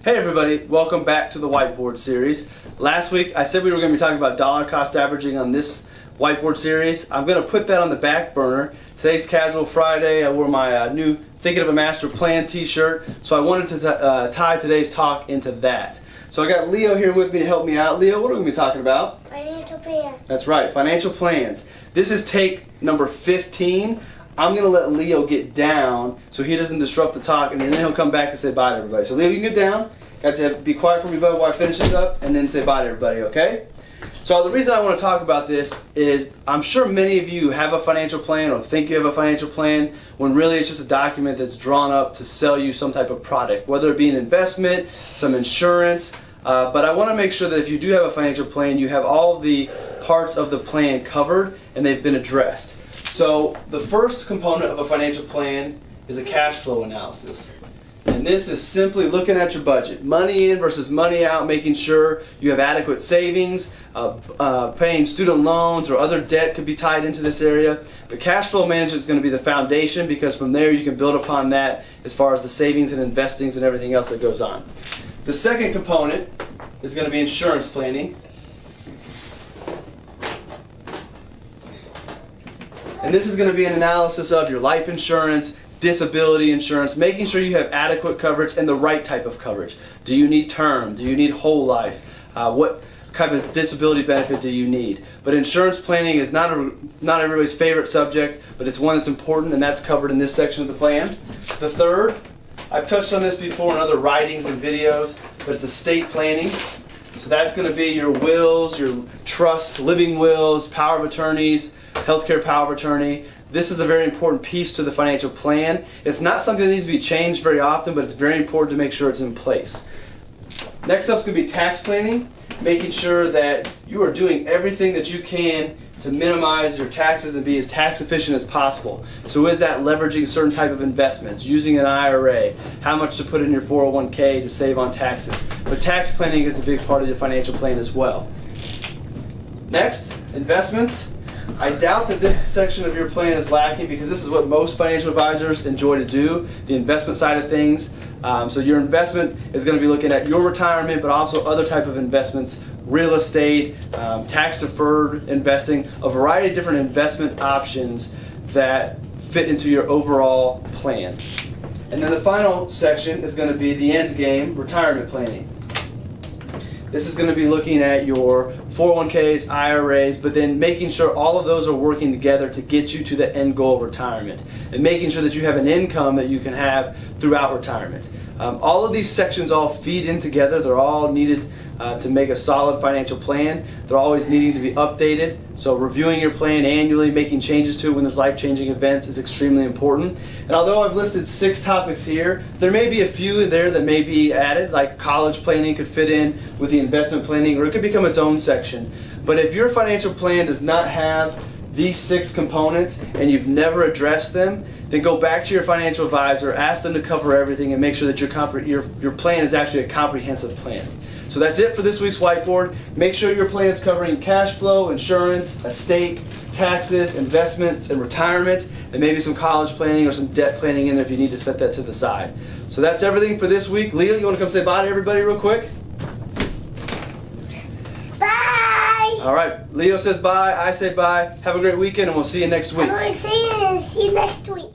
Hey everybody, welcome back to the Whiteboard series. Last week I said we were going to be talking about dollar cost averaging on this Whiteboard series. I'm going to put that on the back burner. Today's Casual Friday. I wore my new Thinking of a Master Plan t-shirt, so I wanted to tie today's talk into that. So I got Leo here with me to help me out. Leo, what are we going to be talking about? Financial plan. That's right, financial plans. This is take number 15. I'm going to let Leo get down so he doesn't disrupt the talk, and then he'll come back to say bye to everybody. So Leo, you can get down. Got to be quiet for me, bud, while I finish this up, and then say bye to everybody, okay? So the reason I want to talk about this is I'm sure many of you have a financial plan or think you have a financial plan when really it's just a document that's drawn up to sell you some type of product, whether it be an investment, some insurance. But I want to make sure that if you do have a financial plan, you have all the parts of the plan covered and they've been addressed. So the first component of a financial plan is a cash flow analysis. And this is simply looking at your budget. Money in versus money out, making sure you have adequate savings, paying student loans or other debt could be tied into this area. But cash flow management is going to be the foundation because from there you can build upon that as far as the savings and investings and everything else that goes on. The second component is going to be insurance planning. And this is going to be an analysis of your life insurance, disability insurance, making sure you have adequate coverage and the right type of coverage. Do you need term? Do you need whole life? What kind of disability benefit do you need? But insurance planning is not everybody's favorite subject, but it's one that's important, and that's covered in this section of the plan. The third, I've touched on this before in other writings and videos, but it's estate planning. So that's going to be your wills, your trust, living wills, power of attorneys, healthcare power of attorney. This is a very important piece to the financial plan. It's not something that needs to be changed very often, but it's very important to make sure it's in place. Next up is going to be tax planning, making sure that you are doing everything that you can to minimize your taxes and be as tax efficient as possible. So is that leveraging certain type of investments, using an IRA, how much to put in your 401k to save on taxes. But tax planning is a big part of your financial plan as well. Next, investments. I doubt that this section of your plan is lacking because this is what most financial advisors enjoy to do, the investment side of things. So your investment is going to be looking at your retirement, but also other type of investments, real estate, tax-deferred investing, a variety of different investment options that fit into your overall plan. And then the final section is going to be the Endgame, retirement planning. This is going to be looking at your 401ks, IRAs, but then making sure all of those are working together to get you to the end goal of retirement and making sure that you have an income that you can have throughout retirement. All of these sections all feed in together. They're all needed to make a solid financial plan. They're always needing to be updated. So reviewing your plan annually, making changes to it when there's life-changing events is extremely important. And although I've listed 6 topics here, there may be a few there that may be added, like college planning could fit in with the investment planning, or it could become its own section. But if your financial plan does not have these 6 components and you've never addressed them, then go back to your financial advisor, ask them to cover everything, and make sure that your plan is actually a comprehensive plan. So that's it for this week's Whiteboard. Make sure your plan is covering cash flow, insurance, estate, taxes, investments, and retirement, and maybe some college planning or some debt planning in there if you need to set that to the side. So that's everything for this week. Leo, you want to come say bye to everybody real quick? Bye! All right, Leo says bye, I say bye. Have a great weekend, and we'll see you next week. I'm going to see you next week.